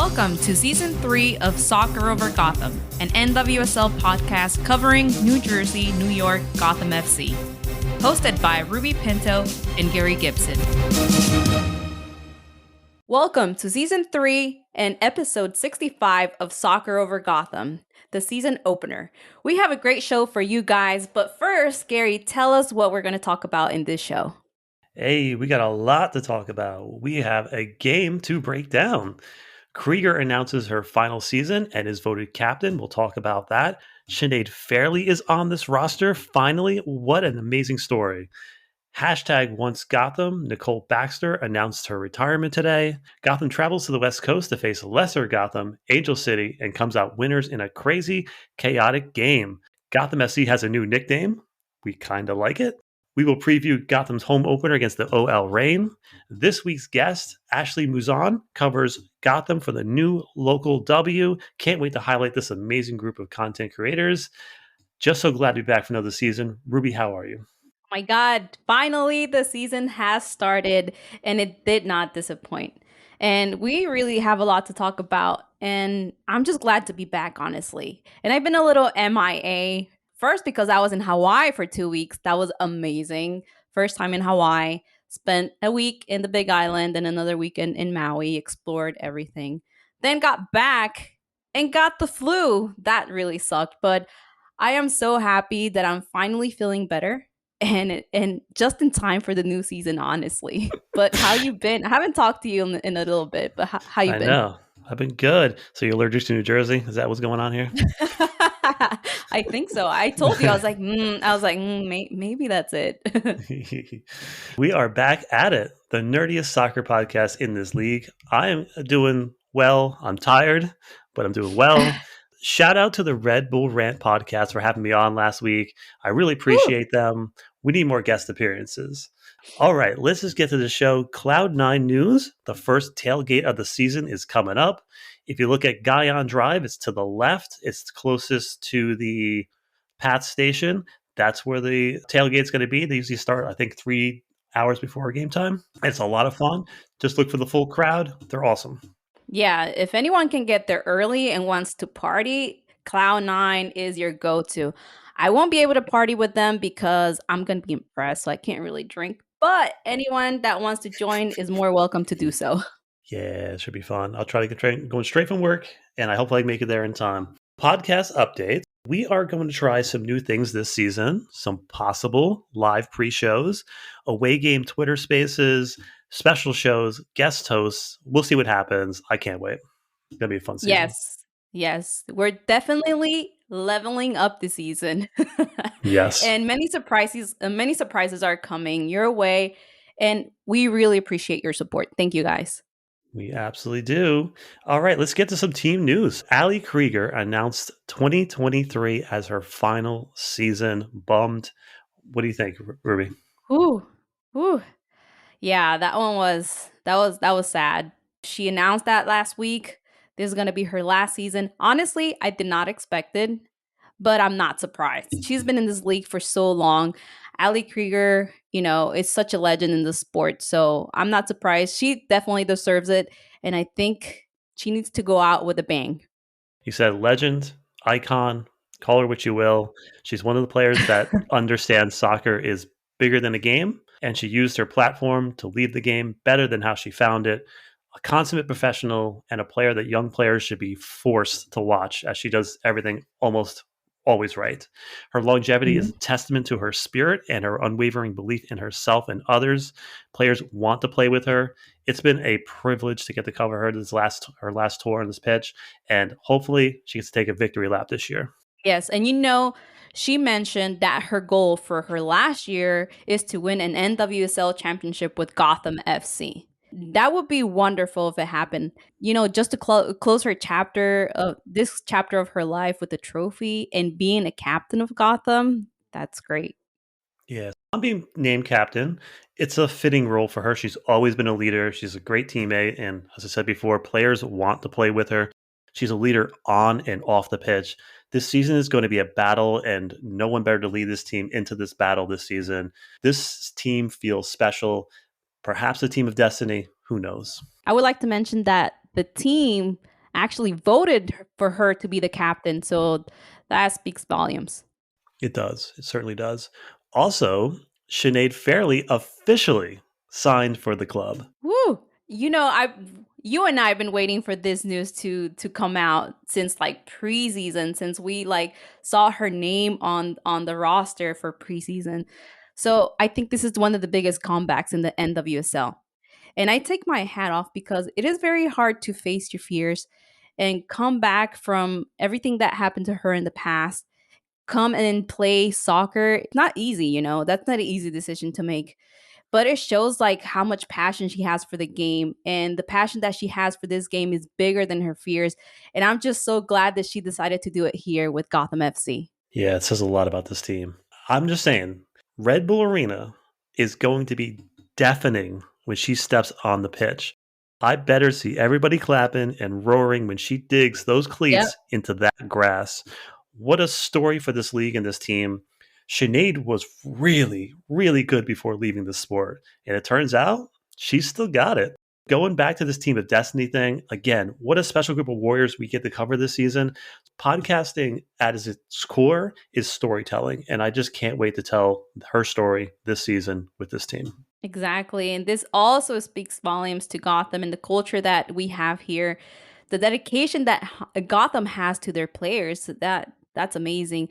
Welcome to Season 3 of Soccer Over Gotham, an NWSL podcast covering New Jersey, New York, Gotham FC. Hosted by Ruby Pinto and Gary Gibson. Welcome to Season 3 and Episode 65 of Soccer Over Gotham, the season opener. We have a great show for you guys, but first, Gary, tell us what we're going to talk about in this show. Hey, we got a lot to talk about. We have a game to break down. Kreiger announces her final season and is voted captain. We'll talk about that. Sinead Farrelly is on this roster. Finally, what an amazing story. Hashtag once Gotham. Nicole Baxter announced her retirement today. Gotham travels to the West Coast to face lesser Gotham, Angel City, and comes out winners in a crazy, chaotic game. Gotham FC has a new nickname. We kind of like it. We will preview Gotham's home opener against the OL Reign. This week's guest, Ashley Mouzzon, covers Gotham for the new local W. Can't wait to highlight this amazing group of content creators. Just so glad to be back for another season. Ruby, how are you? Oh my God, finally the season has started and it did not disappoint. And we really have a lot to talk about. And I'm just glad to be back, honestly. And I've been a little MIA. First, because I was in Hawaii for 2 weeks. That was amazing. First time in Hawaii. Spent a week in the Big Island and another weekend in Maui. Explored everything. Then got back and got the flu. That really sucked. But I am so happy that I'm finally feeling better. And just in time for the new season, honestly. But how you been? I haven't talked to you in a little bit, but how you been? I know. I've been good. So you're allergic to New Jersey? Is that what's going on here? I think so. I told you, I was like, maybe that's it. We are back at it. The nerdiest soccer podcast in this league. I am doing well. I'm tired, but I'm doing well. Shout out to the Red Bull Rant podcast for having me on last week. I really appreciate them. We need more guest appearances. All right, let's just get to the show. Cloud9 news. The first tailgate of the season is coming up. If you look at Guyon Drive, it's to the left. It's closest to the Pat station. That's where the tailgate's going to be. They usually start, I think, 3 hours before game time. It's a lot of fun. Just look for the full crowd. They're awesome. Yeah, if anyone can get there early and wants to party, Cloud9 is your go-to. I won't be able to party with them because I'm going to be impressed, so I can't really drink. But anyone that wants to join is more welcome to do so. Yeah, it should be fun. I'll try to get going straight from work, and I hope I make it there in time. Podcast updates. We are going to try some new things this season, some possible live pre-shows, away game Twitter spaces, special shows, guest hosts. We'll see what happens. I can't wait. It's going to be a fun season. Yes. We're definitely leveling up this season. Yes. And many surprises are coming your way. And we really appreciate your support. Thank you, guys. We absolutely do. All right, let's get to some team news. Allie Kreiger announced 2023 as her final season. Bummed. What do you think, Ruby? Ooh. Yeah, that was sad. She announced that last week. This is going to be her last season. Honestly, I did not expect it, but I'm not surprised. She's been in this league for so long. Allie Kreiger, is such a legend in the sport, so I'm not surprised. She definitely deserves it, and I think she needs to go out with a bang. You said legend, icon, call her what you will. She's one of the players that understands soccer is bigger than a game, and she used her platform to lead the game better than how she found it. A consummate professional and a player that young players should be forced to watch, as she does everything almost always right. Her longevity is a testament to her spirit and her unwavering belief in herself and others. Players want to play with her. It's been a privilege to get to cover her her last tour on this pitch, and hopefully she gets to take a victory lap this year. Yes, and she mentioned that her goal for her last year is to win an NWSL championship with Gotham FC. That would be wonderful if it happened. Just to close her chapter of her life with a trophy and being a captain of Gotham, that's great. Yeah, I'm being named captain. It's a fitting role for her. She's always been a leader. She's a great teammate. And as I said before, players want to play with her. She's a leader on and off the pitch. This season is going to be a battle, and no one better to lead this team into this battle this season. This team feels special. Perhaps a team of destiny. Who knows? I would like to mention that the team actually voted for her to be the captain. So that speaks volumes. It does. It certainly does. Also, Sinead Farrelly officially signed for the club. Woo! You and I have been waiting for this news to come out since like preseason, since we like saw her name on the roster for preseason. So I think this is one of the biggest comebacks in the NWSL. And I take my hat off because it is very hard to face your fears and come back from everything that happened to her in the past, come and play soccer. It's not easy, That's not an easy decision to make. But it shows like how much passion she has for the game, and the passion that she has for this game is bigger than her fears. And I'm just so glad that she decided to do it here with Gotham FC. Yeah, it says a lot about this team. I'm just saying, Red Bull Arena is going to be deafening when she steps on the pitch. I better see everybody clapping and roaring when she digs those Yep. cleats into that grass. What a story for this league and this team. Sinead was really, really good before leaving the sport. And it turns out she's still got it. Going back to this Team of Destiny thing, again, what a special group of warriors we get to cover this season. Podcasting at its core is storytelling. And I just can't wait to tell her story this season with this team. Exactly. And this also speaks volumes to Gotham and the culture that we have here. The dedication that Gotham has to their players, that's amazing.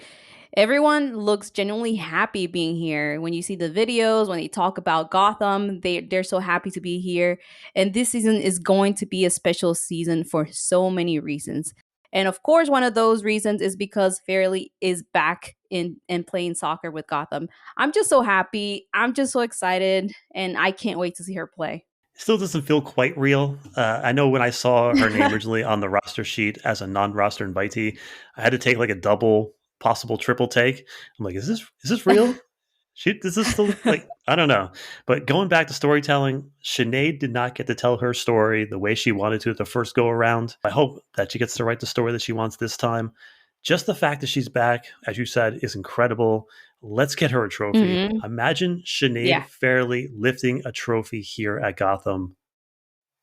Everyone looks genuinely happy being here. When you see the videos, when they talk about Gotham, they're so happy to be here. And this season is going to be a special season for so many reasons. And of course, one of those reasons is because Fairley is back in and playing soccer with Gotham. I'm just so happy. I'm just so excited, and I can't wait to see her play. Still doesn't feel quite real. I know when I saw her name originally on the roster sheet as a non-roster invitee, I had to take like a double, possible triple take. I'm like, is this real? Does this still like I don't know. But going back to storytelling, Sinead did not get to tell her story the way she wanted to at the first go around. I hope that she gets to write the story that she wants this time. Just the fact that she's back, as you said, is incredible. Let's get her a trophy. Hmm. Imagine Sinead Yeah. Fairley lifting a trophy here at Gotham.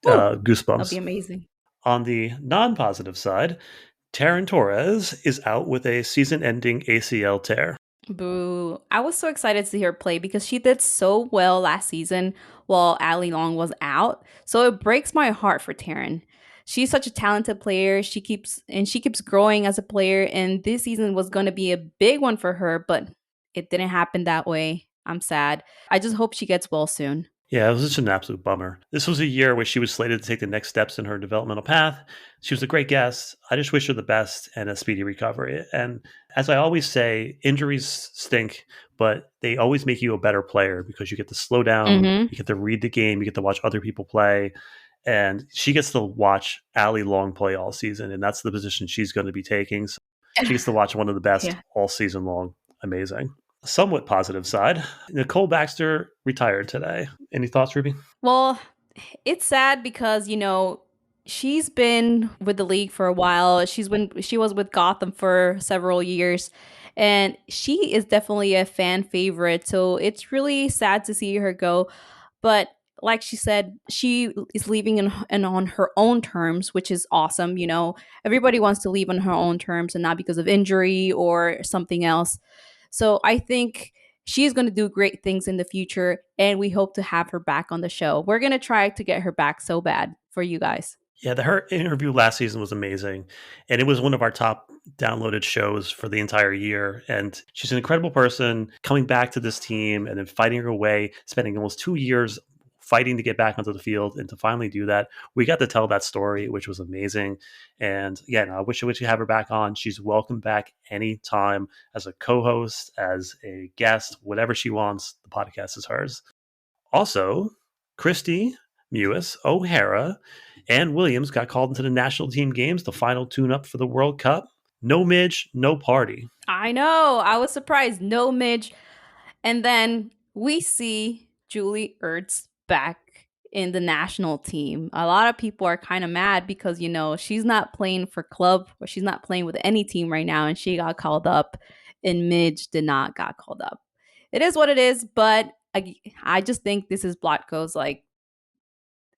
Woo. That'll be Goosebumps. amazing. On the non-positive side, Taryn Torres is out with a season-ending ACL tear. Boo. I was so excited to see her play because she did so well last season while Ali Long was out. So it breaks my heart for Taryn. She's such a talented player. She keeps growing as a player, and this season was going to be a big one for her, but it didn't happen that way. I'm sad. I just hope she gets well soon. Yeah, it was just an absolute bummer. This was a year where she was slated to take the next steps in her developmental path. She was a great guest. I just wish her the best and a speedy recovery. And as I always say, injuries stink, but they always make you a better player because you get to slow down, Hmm. you get to read the game, you get to watch other people play. And she gets to watch Ali Long play all season, and that's the position she's going to be taking. So she gets to watch one of the best Yeah. all season long. Amazing. Somewhat positive side, Nicole Baxter retired today. Any thoughts, Ruby? Well, it's sad because, she's been with the league for a while. She was with Gotham for several years, and she is definitely a fan favorite. So it's really sad to see her go. But like she said, she is leaving and on her own terms, which is awesome. Everybody wants to leave on her own terms and not because of injury or something else. So I think she's going to do great things in the future, and we hope to have her back on the show. We're going to try to get her back so bad for you guys. Yeah, her interview last season was amazing. And it was one of our top downloaded shows for the entire year. And she's an incredible person coming back to this team and then fighting her way, spending almost 2 years fighting to get back onto the field and to finally do that. We got to tell that story, which was amazing. And again, I wish we could have her back on. She's welcome back anytime as a co host, as a guest, whatever she wants. The podcast is hers. Also, Christy, Mewis, O'Hara, and Williams got called into the national team games, the final tune up for the World Cup. No Midge, no party. I know. I was surprised. No Midge. And then we see Julie Ertz back in the national team. A lot of people are kind of mad because, she's not playing for club or she's not playing with any team right now, and she got called up and Midge did not got called up. It is what it is, but I just think this is Blotko's like,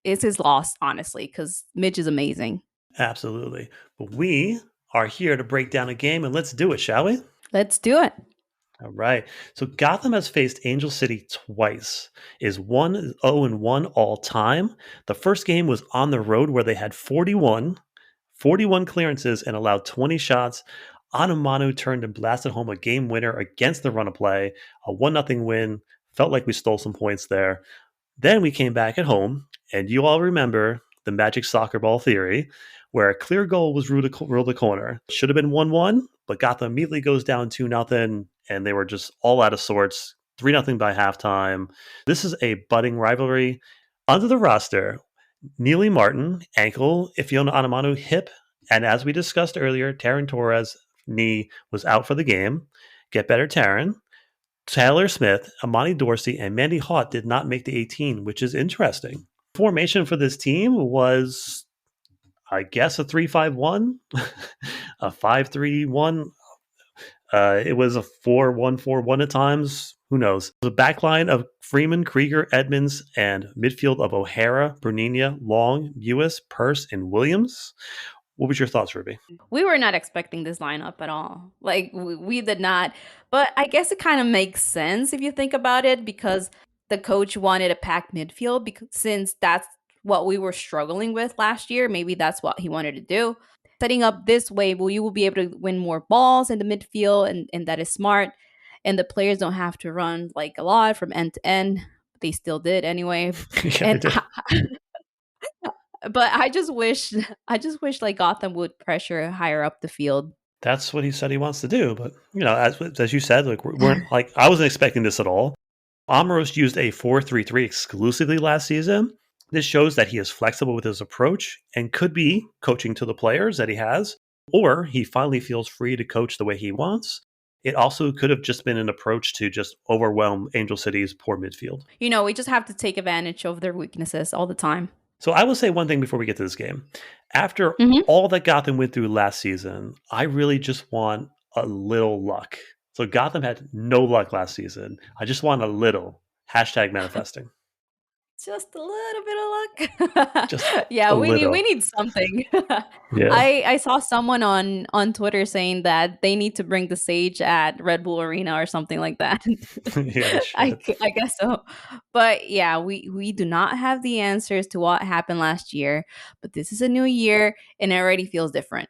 it's his loss, honestly, because Midge is amazing. Absolutely. But we are here to break down a game, and let's do it, shall we? Let's do it. All right. So Gotham has faced Angel City twice. Is 1-0-1 all time. The first game was on the road where they had 41 clearances and allowed 20 shots. Anumanu turned and blasted home a game winner against the run of play. A 1-0 win. Felt like we stole some points there. Then we came back at home, and you all remember the magic soccer ball theory, where a clear goal was ruled a corner. It should have been 1-1, but Gotham immediately goes down 2-0, and they were just all out of sorts. 3-0 by halftime. This is a budding rivalry. Under the roster, Neely Martin, ankle, Ifeoma Anumanu, hip, and as we discussed earlier, Taryn Torres' knee was out for the game. Get better, Taryn. Taylor Smith, Amani Dorsey, and Mandy Haught did not make the 18, which is interesting. Formation for this team was, I guess, a 3-5-1, a 5-3-1. It was a 4-1-4-1 at times. Who knows? The backline of Freeman, Kreiger, Edmonds, and midfield of O'Hara, Bernina, Long, Mewis, Purse, and Williams. What was your thoughts, Ruby? We were not expecting this lineup at all. Like, we did not. But I guess it kind of makes sense if you think about it, because the coach wanted a packed midfield, because since that's what we were struggling with last year, maybe that's what he wanted to do. Setting up this way, well, you will be able to win more balls in the midfield, and that is smart. And the players don't have to run like a lot from end to end. They still did anyway. Yeah, they And did. but I just wish like Gotham would pressure higher up the field. That's what he said he wants to do. But, as you said, like, we weren't like, I wasn't expecting this at all. Amoros used a 4-3-3 exclusively last season. This shows that he is flexible with his approach and could be coaching to the players that he has, or he finally feels free to coach the way he wants. It also could have just been an approach to just overwhelm Angel City's poor midfield. We just have to take advantage of their weaknesses all the time. So I will say one thing before we get to this game. After Hmm. all that Gotham went through last season, I really just want a little luck. So Gotham had no luck last season. I just want a little. Hashtag manifesting. Just a little bit of luck. Just Yeah, a we little. need something. Yeah. I saw someone on Twitter saying that they need to bring the sage at Red Bull Arena or something like that. Yeah, they should. I guess so. But yeah, we do not have the answers to what happened last year, but this is a new year and it already feels different.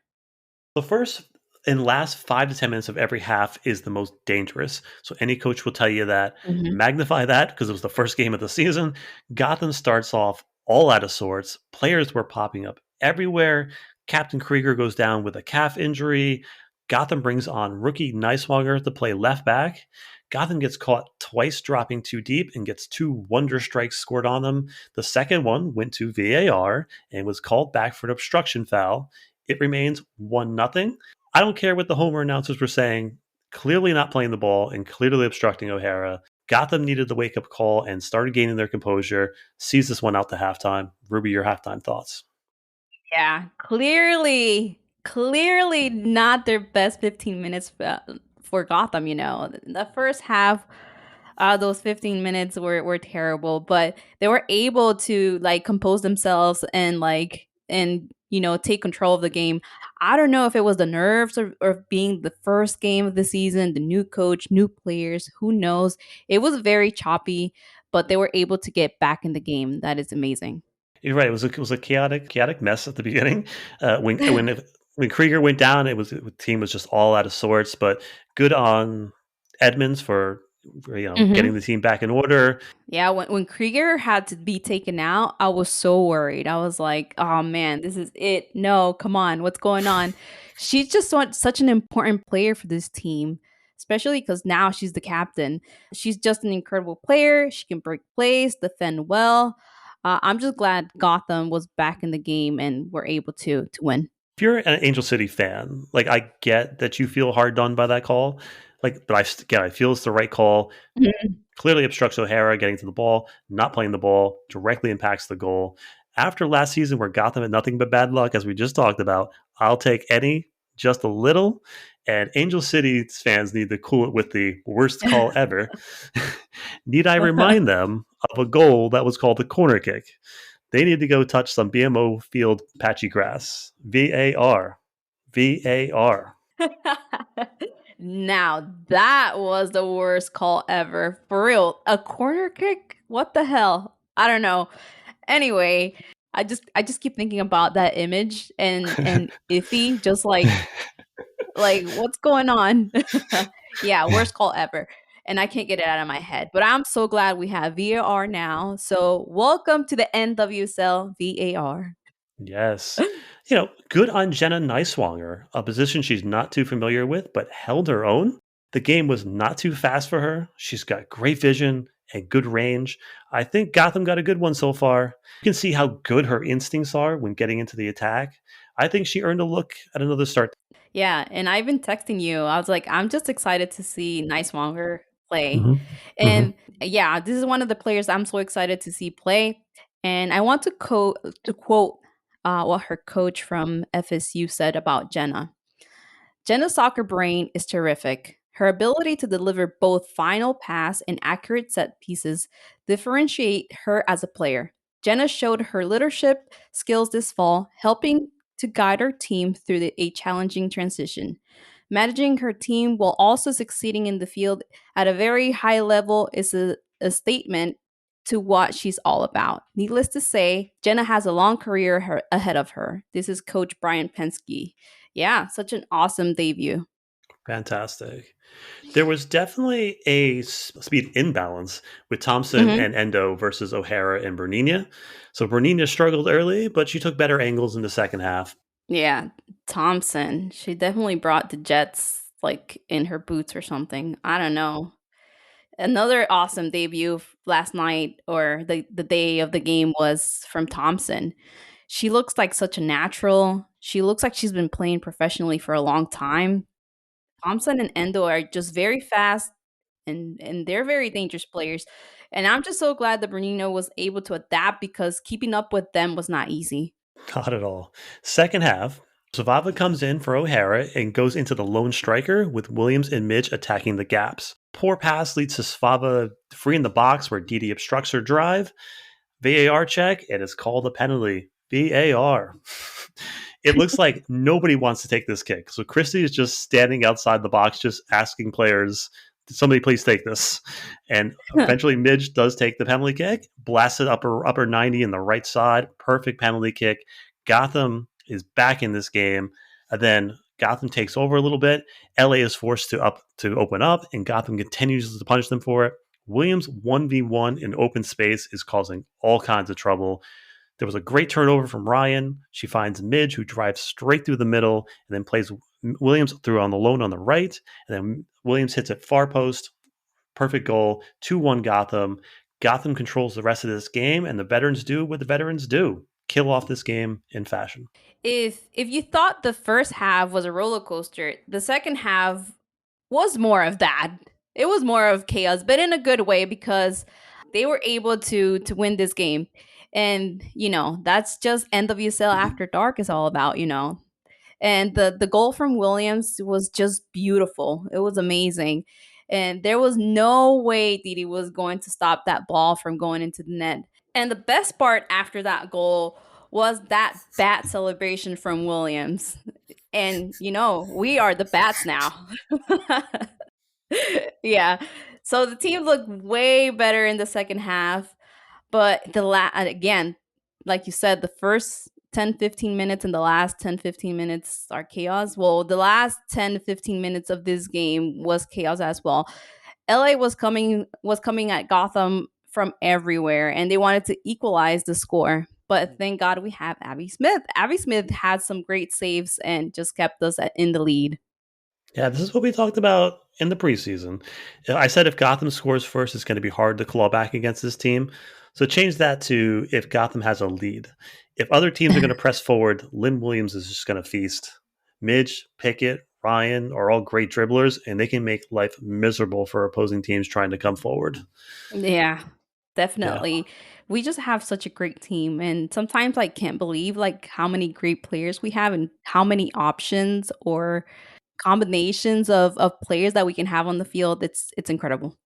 The first and last 5 to 10 minutes of every half is the most dangerous. So any coach will tell you that. Mhm. Magnify that because it was the first game of the season. Gotham starts off all out of sorts. Players were popping up everywhere. Captain Kreiger goes down with a calf injury. Gotham brings on rookie Neiswanger to play left back. Gotham gets caught twice dropping too deep and gets 2 wonder strikes scored on them. The second one went to VAR and was called back for an obstruction foul. It remains 1-0. I don't care what the Homer announcers were saying. Clearly not playing the ball and clearly obstructing O'Hara. Gotham needed the wake up call and started gaining their composure. Sees this one out to halftime. Ruby, your halftime thoughts. Yeah, clearly not their best 15 minutes for Gotham, The first half, those 15 minutes were terrible, but they were able to like compose themselves and take control of the game. I don't know if it was the nerves or being the first game of the season, the new coach, new players, who knows. It was very choppy, but they were able to get back in the game. That is amazing. You're right. It was a chaotic mess at the beginning. When Krieger went down, the team was just all out of sorts. But good on Edmonds for getting the team back in order. Yeah, when Krieger had to be taken out, I was so worried. I was like, "Oh man, this is it. No, come on, what's going on?" She's just such an important player for this team, especially because now she's the captain. She's just an incredible player. She can break plays, defend well. I'm just glad Gotham was back in the game and we're able to win. If you're an Angel City fan, like I get that you feel hard done by that call, but I feel it's the right call. Mhm. Clearly obstructs O'Hara getting to the ball, not playing the ball, directly impacts the goal. After last season where Gotham had nothing but bad luck, as we just talked about, I'll take just a little. And Angel City fans need to cool it with the worst call ever. Need I remind them of a goal that was called a corner kick? They need to go touch some BMO field patchy grass. VAR. VAR. Now that was the worst call ever. For real. A corner kick? What the hell? I don't know. Anyway, I just keep thinking about that image and Iffy just like what's going on? Yeah, worst call ever. And I can't get it out of my head. But I'm so glad we have VAR now. So welcome to the NWSL VAR. Yes. Good on Jenna Neiswanger, a position she's not too familiar with, but held her own. The game was not too fast for her. She's got great vision and good range. I think Gotham got a good one so far. You can see how good her instincts are when getting into the attack. I think she earned a look at another start. Yeah, and I've been texting you. I was like, I'm just excited to see Nicewanger play. Hmm. Hmm. And yeah, this is one of the players I'm so excited to see play. And I want to quote what her coach from FSU said about Jenna. Jenna's soccer brain is terrific. Her ability to deliver both final pass and accurate set pieces differentiate her as a player. Jenna showed her leadership skills this fall, helping to guide her team through a challenging transition. Managing her team while also succeeding in the field at a very high level is a statement to what she's all about. Needless to say, Jenna has a long career ahead of her. This is Coach Brian Penske. Yeah, such an awesome debut. Fantastic. There was definitely a speed imbalance with Thompson Hmm. and Endo versus O'Hara and Bernina. So Bernina struggled early, but she took better angles in the second half. Yeah, Thompson. She definitely brought the Jets like in her boots or something. I don't know. Another awesome debut last night or the day of the game was from Thompson. She looks like such a natural. She looks like she's been playing professionally for a long time. Thompson and Endo are just very fast and they're very dangerous players. And I'm just so glad that Bernino was able to adapt because keeping up with them was not easy. Not at all. Second half, Savava comes in for O'Hara and goes into the lone striker with Williams and Midge attacking the gaps. Poor pass leads to Savava free in the box where Didi obstructs her drive. VAR check, and it's called a penalty. VAR. It looks like nobody wants to take this kick. So Christie is just standing outside the box, just asking players, somebody please take this. And eventually Midge does take the penalty kick, blasts it upper 90 in the right side. Perfect penalty kick. Gotham is back in this game. And then Gotham takes over a little bit. LA is forced to open up, and Gotham continues to punish them for it. Williams 1v1 in open space is causing all kinds of trouble. There was a great turnover from Ryan. She finds Midge, who drives straight through the middle and then plays Williams through on the lone on the right. And then Williams hits it far post. Perfect goal. 2-1 Gotham. Gotham controls the rest of this game, and the veterans do what the veterans do: kill off this game in fashion. If you thought the first half was a roller coaster, the second half was more of that. It was more of chaos, but in a good way because they were able to win this game. And that's just NWSL After Dark is all about, And the goal from Williams was just beautiful. It was amazing. And there was no way Didi was going to stop that ball from going into the net. And the best part after that goal was that bat celebration from Williams. And we are the bats now. Yeah. So the team looked way better in the second half, but again, like you said, the first 10-15 minutes and the last 10-15 minutes are chaos. Well, the last 10-15 minutes of this game was chaos as well. LA was coming at Gotham from everywhere and they wanted to equalize the score. But thank God we have Abby Smith. Abby Smith had some great saves and just kept us in the lead. Yeah, this is what we talked about in the preseason. I said if Gotham scores first, it's going to be hard to claw back against this team. So change that to if Gotham has a lead. If other teams are going to press forward, Lynn Williams is just going to feast. Midge, Pickett, Ryan are all great dribblers, and they can make life miserable for opposing teams trying to come forward. Yeah, Yeah. definitely. We just have such a great team and sometimes I can't believe like how many great players we have and how many options or combinations of players that we can have on the field. It's incredible.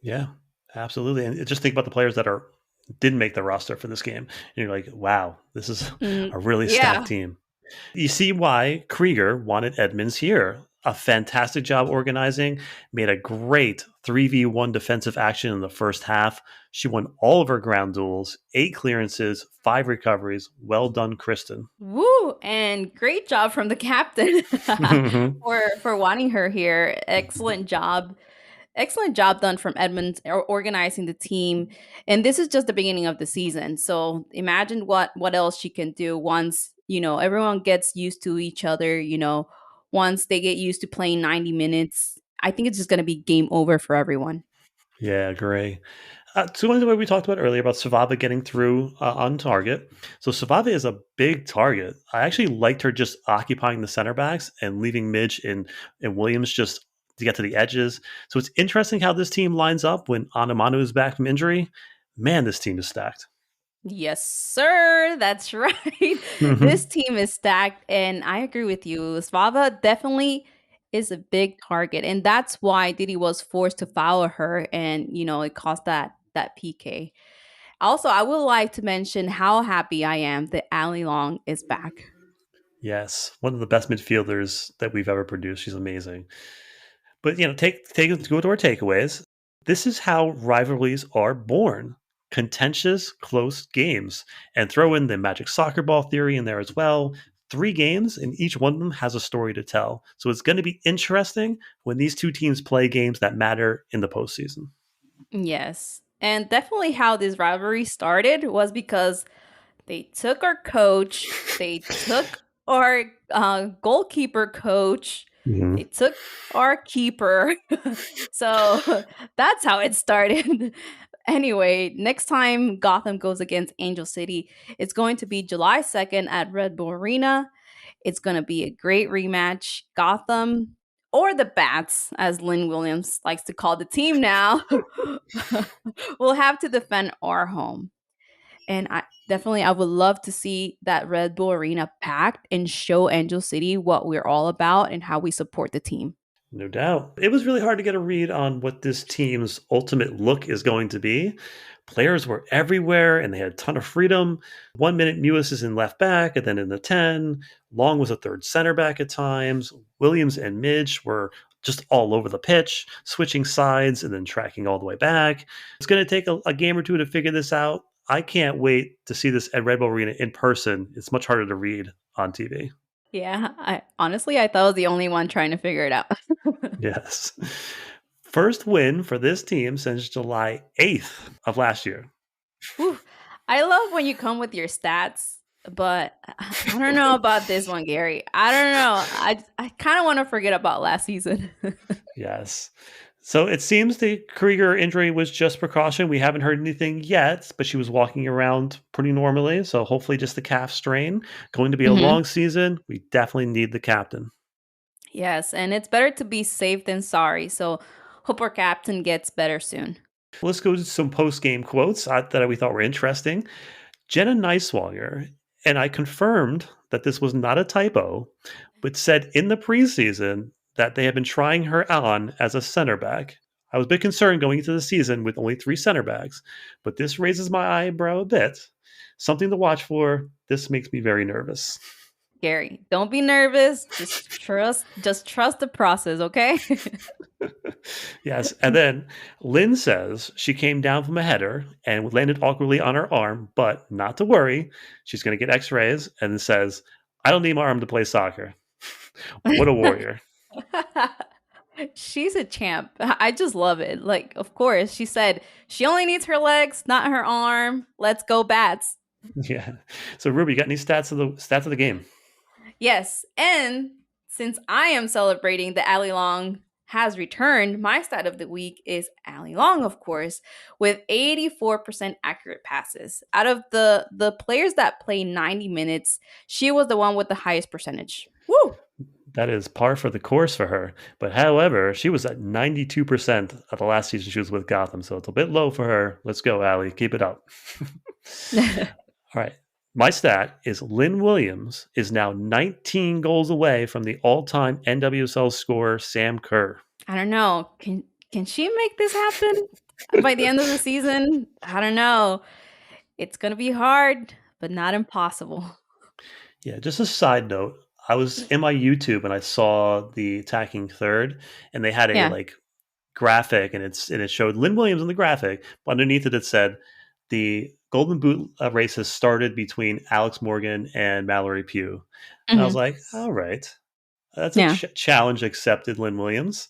Yeah, absolutely. And just think about the players that are didn't make the roster for this game. And you're like, wow, this is Mm, a really stacked yeah. team. You see why Kreiger wanted Edmonds here. A fantastic job organizing, made a great 3v1 defensive action in the first half. She won all of her ground duels, 8 clearances, 5 recoveries. Well done, Kristen. Woo! And great job from the captain for wanting her here. Excellent job. Excellent job done from Edmonds organizing the team. And this is just the beginning of the season. So imagine what else she can do once, everyone gets used to each other, once they get used to playing 90 minutes. I think it's just going to be game over for everyone. Yeah, great. Similar to what we talked about earlier about Savava getting through on target. So Savava is a big target. I actually liked her just occupying the center backs and leaving Midge and Williams just to get to the edges. So it's interesting how this team lines up when Anamanu is back from injury. Man, this team is stacked. Yes, sir. That's right. This team is stacked, and I agree with you. Svava definitely is a big target, and that's why Diddy was forced to foul her, and it caused that PK. Also, I would like to mention how happy I am that Ali Long is back. Yes, one of the best midfielders that we've ever produced. She's amazing. But take go to our takeaways. This is how rivalries are born. Contentious, close games. And throw in the magic soccer ball theory in there as well. 3 games, and each one of them has a story to tell. So it's going to be interesting when these two teams play games that matter in the postseason. Yes, and definitely how this rivalry started was because they took our coach, they took our goalkeeper coach, they Mhm. took our keeper. So that's how it started. Anyway, next time Gotham goes against Angel City, it's going to be July 2nd at Red Bull Arena. It's going to be a great rematch. Gotham or the Bats, as Lynn Williams likes to call the team now, will have to defend our home. And I would love to see that Red Bull Arena packed and show Angel City what we're all about and how we support the team. No doubt. It was really hard to get a read on what this team's ultimate look is going to be. Players were everywhere and they had a ton of freedom. 1 minute, Mewis is in left back and then in the 10. Long was a third center back at times. Williams and Midge were just all over the pitch, switching sides and then tracking all the way back. It's going to take a game or two to figure this out. I can't wait to see this at Red Bull Arena in person. It's much harder to read on TV. Yeah, I thought I was the only one trying to figure it out. Yes. First win for this team since July 8th of last year. Whew. I love when you come with your stats, but I don't know about this one, Gary. I don't know. I kind of want to forget about last season. Yes. So it seems the Krieger injury was just precaution. We haven't heard anything yet, but she was walking around pretty normally. So hopefully just the calf strain. Going to be a Hmm. long season. We definitely need the captain. Yes, and it's better to be safe than sorry. So hope our captain gets better soon. Let's go to some post game quotes that we thought were interesting. Jenna Neiswanger, and I confirmed that this was not a typo, but said in the preseason that they have been trying her on as a center back. I was a bit concerned going into the season with only 3 center backs, but this raises my eyebrow a bit. Something to watch for. This makes me very nervous. Gary, don't be nervous. Just trust the process, okay? Yes. And then Lynn says she came down from a header and landed awkwardly on her arm, but not to worry. She's going to get x rays and says, I don't need my arm to play soccer. What a warrior. She's a champ. I just love it. Like, of course, she said she only needs her legs, not her arm. Let's go bats. Yeah. So Ruby, you got any stats of the game? Yes, and since I am celebrating that Ali Long has returned, my stat of the week is Ali Long, of course, with 84% accurate passes. Out of the players that play 90 minutes, she was the one with the highest percentage. Woo! That is par for the course for her. But however, she was at 92% of the last season she was with Gotham, so it's a bit low for her. Let's go, Allie. Keep it up. All right. My stat is Lynn Williams is now 19 goals away from the all-time NWSL scorer Sam Kerr. I don't know. Can she make this happen by the end of the season? I don't know. It's going to be hard, but not impossible. Yeah, just a side note. I was in my YouTube and I saw the attacking third, and they had a Yeah. like graphic, and it showed Lynn Williams in the graphic, but underneath it said the Golden Boot race has started between Alex Morgan and Mallory Pugh, and I was Hmm. like, all right, that's a Yeah. challenge accepted, Lynn Williams.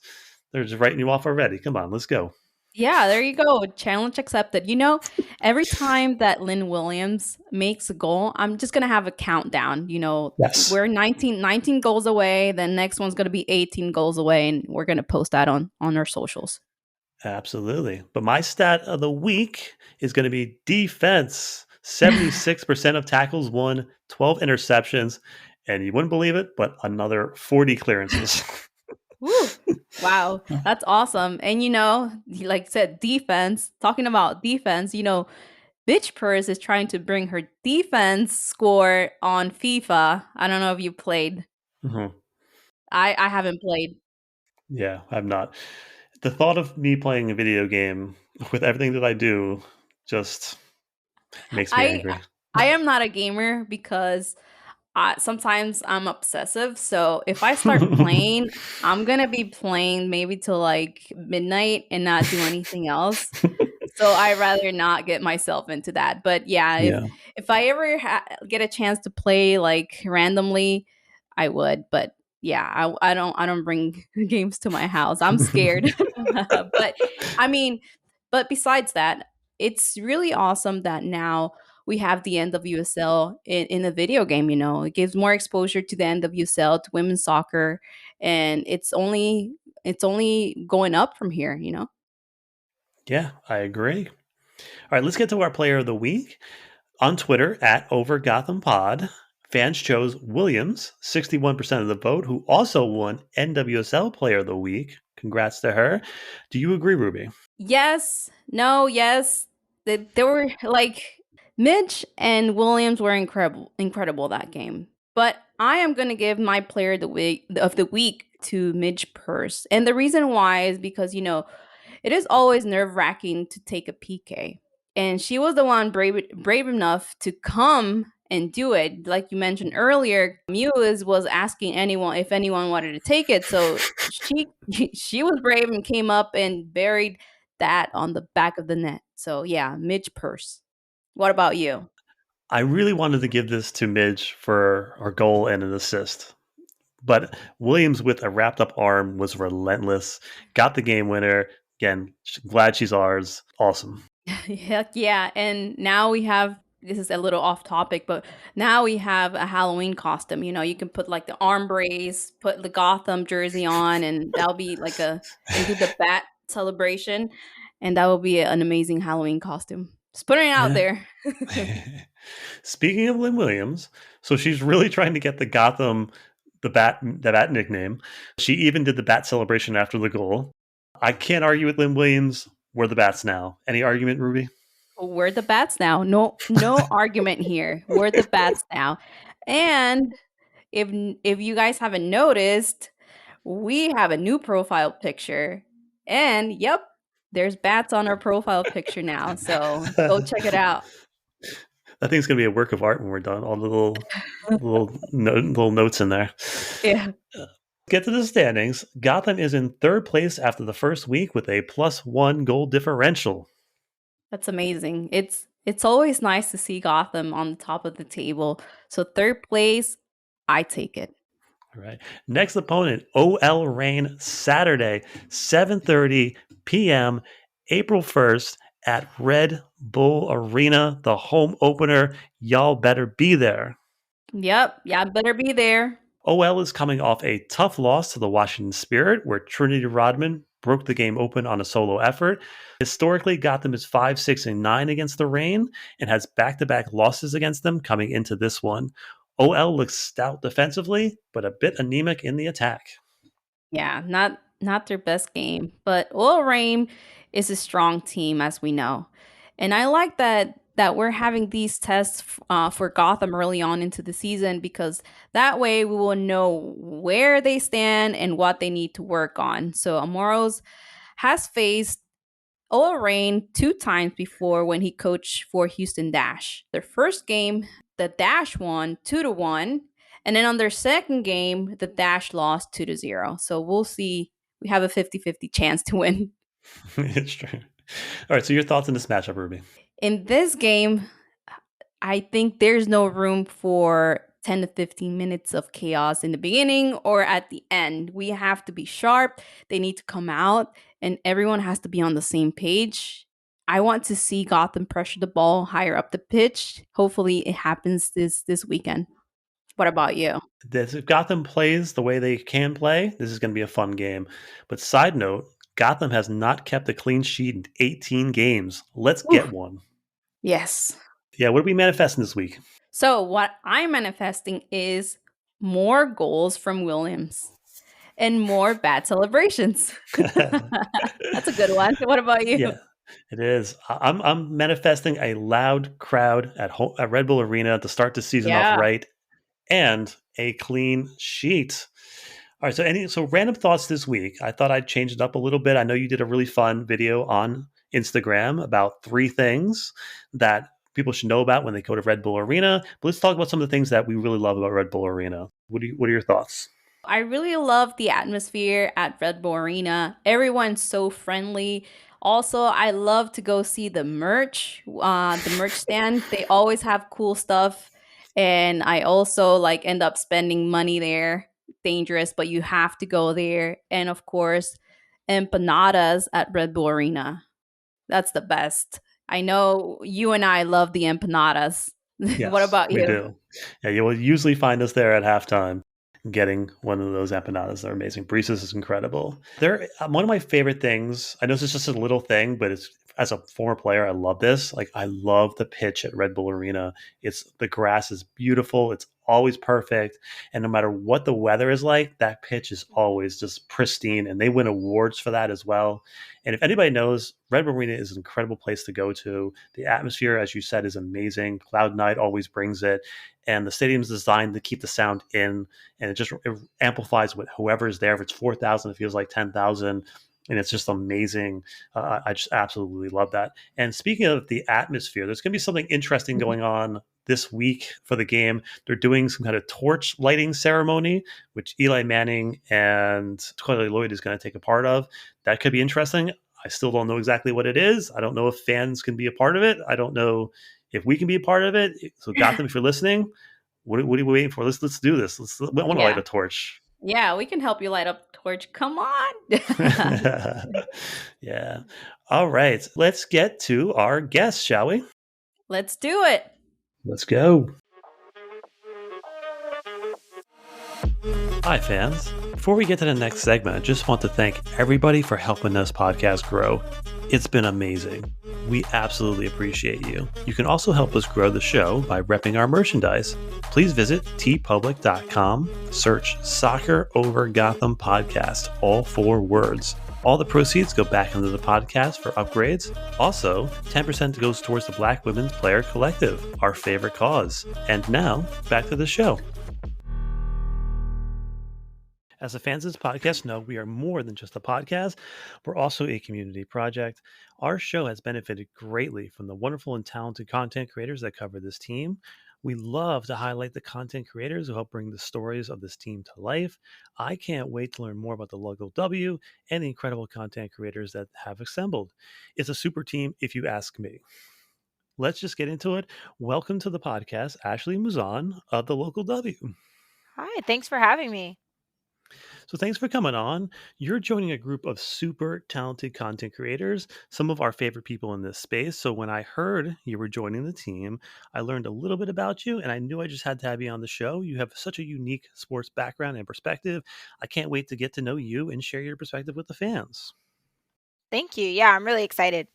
They're just writing you off already. Come on, let's go. Yeah, there you go. Challenge accepted. Every time that Lynn Williams makes a goal, I'm just going to have a countdown. Yes. We're 19 goals away. The next one's going to be 18 goals away. And we're going to post that on our socials. Absolutely. But my stat of the week is going to be defense. 76% of tackles won, 12 interceptions, and you wouldn't believe it, but another 40 clearances. Woo. Wow. That's awesome. And, like I said, defense, talking about defense, Bitch Purse is trying to bring her defense score on FIFA. I don't know if you played. Mhm. I haven't played. Yeah, I'm not. The thought of me playing a video game with everything that I do just makes me I angry. I am not a gamer because sometimes I'm obsessive. So if I start playing, I'm gonna be playing maybe till like midnight and not do anything else. So I rather not get myself into that. But yeah, if Yeah. if I ever get a chance to play like randomly, I would. But yeah, I don't bring games to my house. I'm scared. But I mean, but besides that, it's really awesome that now we have the NWSL in a video game. It gives more exposure to the NWSL, to women's soccer, and it's only going up from here. Yeah, I agree. All right, let's get to our player of the week. On Twitter, at OverGothamPod, fans chose Williams, 61% of the vote, who also won NWSL Player of the Week. Congrats to her. Do you agree, Ruby? Yes, no, yes. They were like Midge and Williams were incredible that game. But I am gonna give my player of the week to Midge Purse. And the reason why is because it is always nerve-wracking to take a PK. And she was the one brave enough to come and do it. Like you mentioned earlier, Muse was asking anyone if anyone wanted to take it. So she she was brave and came up and buried that on the back of the net. So yeah, Midge Purse. What about you? I really wanted to give this to Midge for her goal and an assist. But Williams, with a wrapped up arm, was relentless. Got the game winner. Again, glad she's ours. Awesome. Heck yeah. And now we have this is a little off topic, but now we have a Halloween costume. You can put like the arm brace, put the Gotham jersey on, and that'll be and do the bat celebration. And that will be an amazing Halloween costume. Just putting it out Yeah. there. Speaking of Lynn Williams, so she's really trying to get the Gotham the bat nickname. She even did the bat celebration after the goal. I can't argue with Lynn Williams. We're the bats now. Any argument, Ruby? We're the bats now. No argument here. We're the bats now. And if you guys haven't noticed, we have a new profile picture. And yep, there's bats on our profile picture now. So go check it out. I think it's gonna be a work of art when we're done. All the little notes in there. Yeah, Get to the standings. Gotham is in third place after the first week with a +1 goal differential. that's amazing. It's always nice to see Gotham on the top of the table. So third place, I take it. All right. Next opponent, OL Reign, Saturday, 7:30 p.m., April 1st at Red Bull Arena, the home opener. Y'all better be there. Yep, yeah, better be there. OL is coming off a tough loss to the Washington Spirit, where Trinity Rodman broke the game open on a solo effort. Historically, Gotham is 5-6-9 against the Reign and has back-to-back losses against them coming into this one. OL looks stout defensively, but a bit anemic in the attack. Yeah, not their best game, but Oil Rain is a strong team as we know, and I like that we're having these tests for Gotham early on into the season because that way we will know where they stand and what they need to work on. So Amoros has faced Ola reigned 2 times before when he coached for Houston Dash. Their first game, the Dash won 2-1. And then on their second game, the Dash lost 2-0. So we'll see. We have a 50-50 chance to win. It's true. All right. So your thoughts on this matchup, Ruby? In this game, I think there's no room for 10 to 15 minutes of chaos in the beginning or at the end. We have to be sharp. They need to come out, and everyone has to be on the same page. I want to see Gotham pressure the ball higher up the pitch. Hopefully, it happens this weekend. What about you? If Gotham plays the way they can play, this is going to be a fun game. But side note, Gotham has not kept a clean sheet in 18 games. Let's get Oof. one. Yes. Yeah, what are we manifesting this week? So, what I'm manifesting is more goals from Williams and more bad celebrations. That's a good one. What about you? Yeah, it is. I'm manifesting a loud crowd at Red Bull Arena to start the season off Yeah. right, and a clean sheet. All right. So random thoughts this week. I thought I'd change it up a little bit. I know you did a really fun video on Instagram about 3 things that people should know about when they go to Red Bull Arena. But let's talk about some of the things that we really love about Red Bull Arena. What are your thoughts? I really love the atmosphere at Red Bull Arena. Everyone's so friendly. Also, I love to go see the merch stand. They always have cool stuff. And I also like end up spending money there. Dangerous, but you have to go there. And of course, empanadas at Red Bull Arena. That's the best. I know you and I love the empanadas. What Yes, about we you? do. Yeah, you will usually find us there at halftime getting one of those empanadas. They're amazing. Breeze's is incredible. They're one of my favorite things. I know this is just a little thing, but it's as a former player, I love this. Like I love the pitch at Red Bull Arena. It's the grass is beautiful. It's always perfect. And no matter what the weather is like, that pitch is always just pristine. And they win awards for that as well. And if anybody knows, Red Bull Arena is an incredible place to go to. The atmosphere, as you said, is amazing. Cloud Night always brings it. And the stadium is designed to keep the sound in, and it amplifies with whoever is there. If it's 4,000, it feels like 10,000, and it's just amazing. I just absolutely love that. And speaking of the atmosphere, there's going to be something interesting going on this week for the game. They're doing some kind of torch lighting ceremony, which Eli Manning and Toilet Lloyd is going to take a part of. That could be interesting. I still don't know exactly what it is. I don't know if fans can be a part of it. I don't know if we can be a part of it. So Gotham, if you're listening, what are we waiting for? Let's do this. I want to light Yeah. a torch. Yeah, we can help you light up the torch. Come on. Yeah. All right. Let's get to our guest, shall we? Let's do it. Let's go. Hi, fans. Before we get to the next segment, I just want to thank everybody for helping this podcast grow. It's been amazing. We absolutely appreciate you. You can also help us grow the show by repping our merchandise. Please visit tpublic.com, search Soccer Over Gotham Podcast, all 4 words. All the proceeds go back into the podcast for upgrades. Also, 10% goes towards the Black Women's Player Collective, our favorite cause. And now, back to the show. As the fans of this podcast know, we are more than just a podcast. We're also a community project. Our show has benefited greatly from the wonderful and talented content creators that cover this team. We love to highlight the content creators who help bring the stories of this team to life. I can't wait to learn more about the local W and the incredible content creators that have assembled. It's a super team, if you ask me. Let's just get into it. Welcome to the podcast, Ashley Mouzzon of the local W. Hi, thanks for having me. So thanks for coming on. You're joining a group of super talented content creators, some of our favorite people in this space. So when I heard you were joining the team, I learned a little bit about you, and I knew I just had to have you on the show. You have such a unique sports background and perspective. I can't wait to get to know you and share your perspective with the fans. Thank you. Yeah, I'm really excited.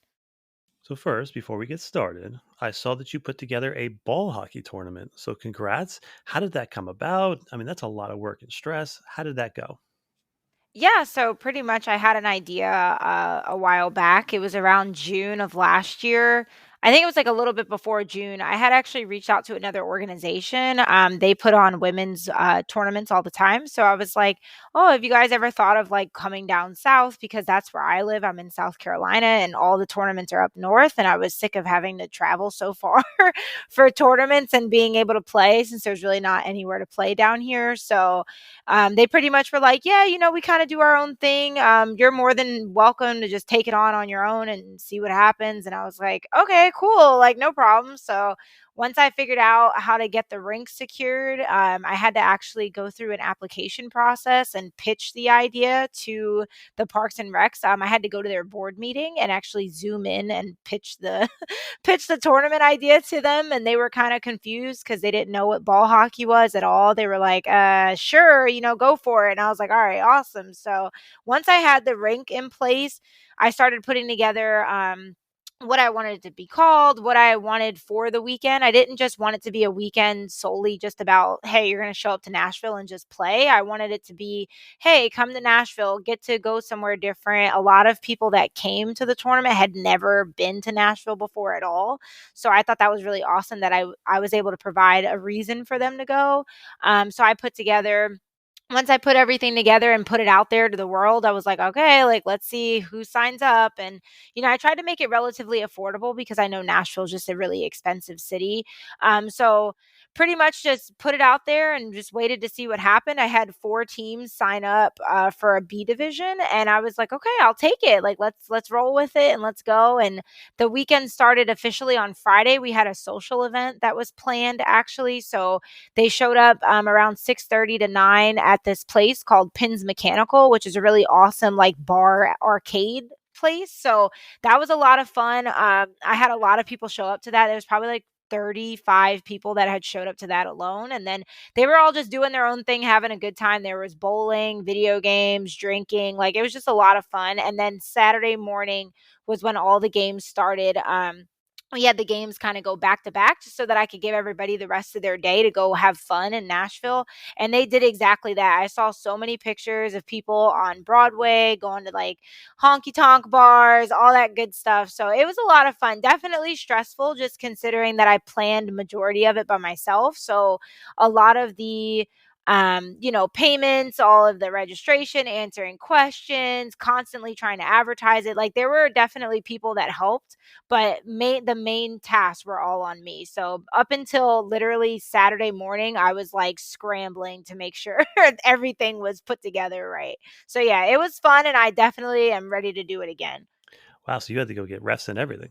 So first, before we get started, I saw that you put together a ball hockey tournament. So congrats. How did that come about? I mean, that's a lot of work and stress. How did that go? Yeah, so pretty much I had an idea a while back. It was around June of last year. I think it was like a little bit before June. I had actually reached out to another organization. They put on women's tournaments all the time. So I was like, oh, have you guys ever thought of like coming down south? Because that's where I live. I'm in South Carolina and all the tournaments are up north. And I was sick of having to travel so far for tournaments and being able to play since there's really not anywhere to play down here. So they pretty much were like, yeah, we kind of do our own thing. You're more than welcome to just take it on your own and see what happens. And I was like, okay, cool, like no problem. So once I figured out how to get the rink secured, I had to actually go through an application process and pitch the idea to the Parks and Recs. I had to go to their board meeting and actually zoom in and pitch the pitched the tournament idea to them, and they were kind of confused because they didn't know what ball hockey was at all. They were like, sure, go for it. And I was like, all right, awesome. So once I had the rink in place, I started putting together what I wanted it to be called, what I wanted for the weekend. I didn't just want it to be a weekend solely just about, hey, you're going to show up to Nashville and just play. I wanted it to be, hey, come to Nashville, get to go somewhere different. A lot of people that came to the tournament had never been to Nashville before at all. So I thought that was really awesome that I was able to provide a reason for them to go. So I put together once I put everything together and put it out there to the world, I was like, okay, like let's see who signs up. And, I tried to make it relatively affordable because I know Nashville is just a really expensive city. So pretty much just put it out there and just waited to see what happened. I had 4 teams sign up for a B division, and I was like, okay, I'll take it. Like let's roll with it and let's go. And the weekend started officially on Friday. We had a social event that was planned actually. So they showed up around 6:30 to 9 at this place called Pins Mechanical, which is a really awesome like bar arcade place. So that was a lot of fun. I had a lot of people show up to that. There was probably like 35 people that had showed up to that alone. And then they were all just doing their own thing, having a good time. There was bowling, video games, drinking. Like it was just a lot of fun. And then Saturday morning was when all the games started. We had the games kind of go back to back just so that I could give everybody the rest of their day to go have fun in Nashville. And they did exactly that. I saw so many pictures of people on Broadway going to like honky tonk bars, all that good stuff. So it was a lot of fun. Definitely stressful just considering that I planned majority of it by myself. So a lot of the payments, all of the registration, answering questions, constantly trying to advertise it. Like there were definitely people that helped, but the main tasks were all on me. So up until literally Saturday morning, I was like scrambling to make sure everything was put together right. So yeah, it was fun, and I definitely am ready to do it again. Wow, so you had to go get refs and everything.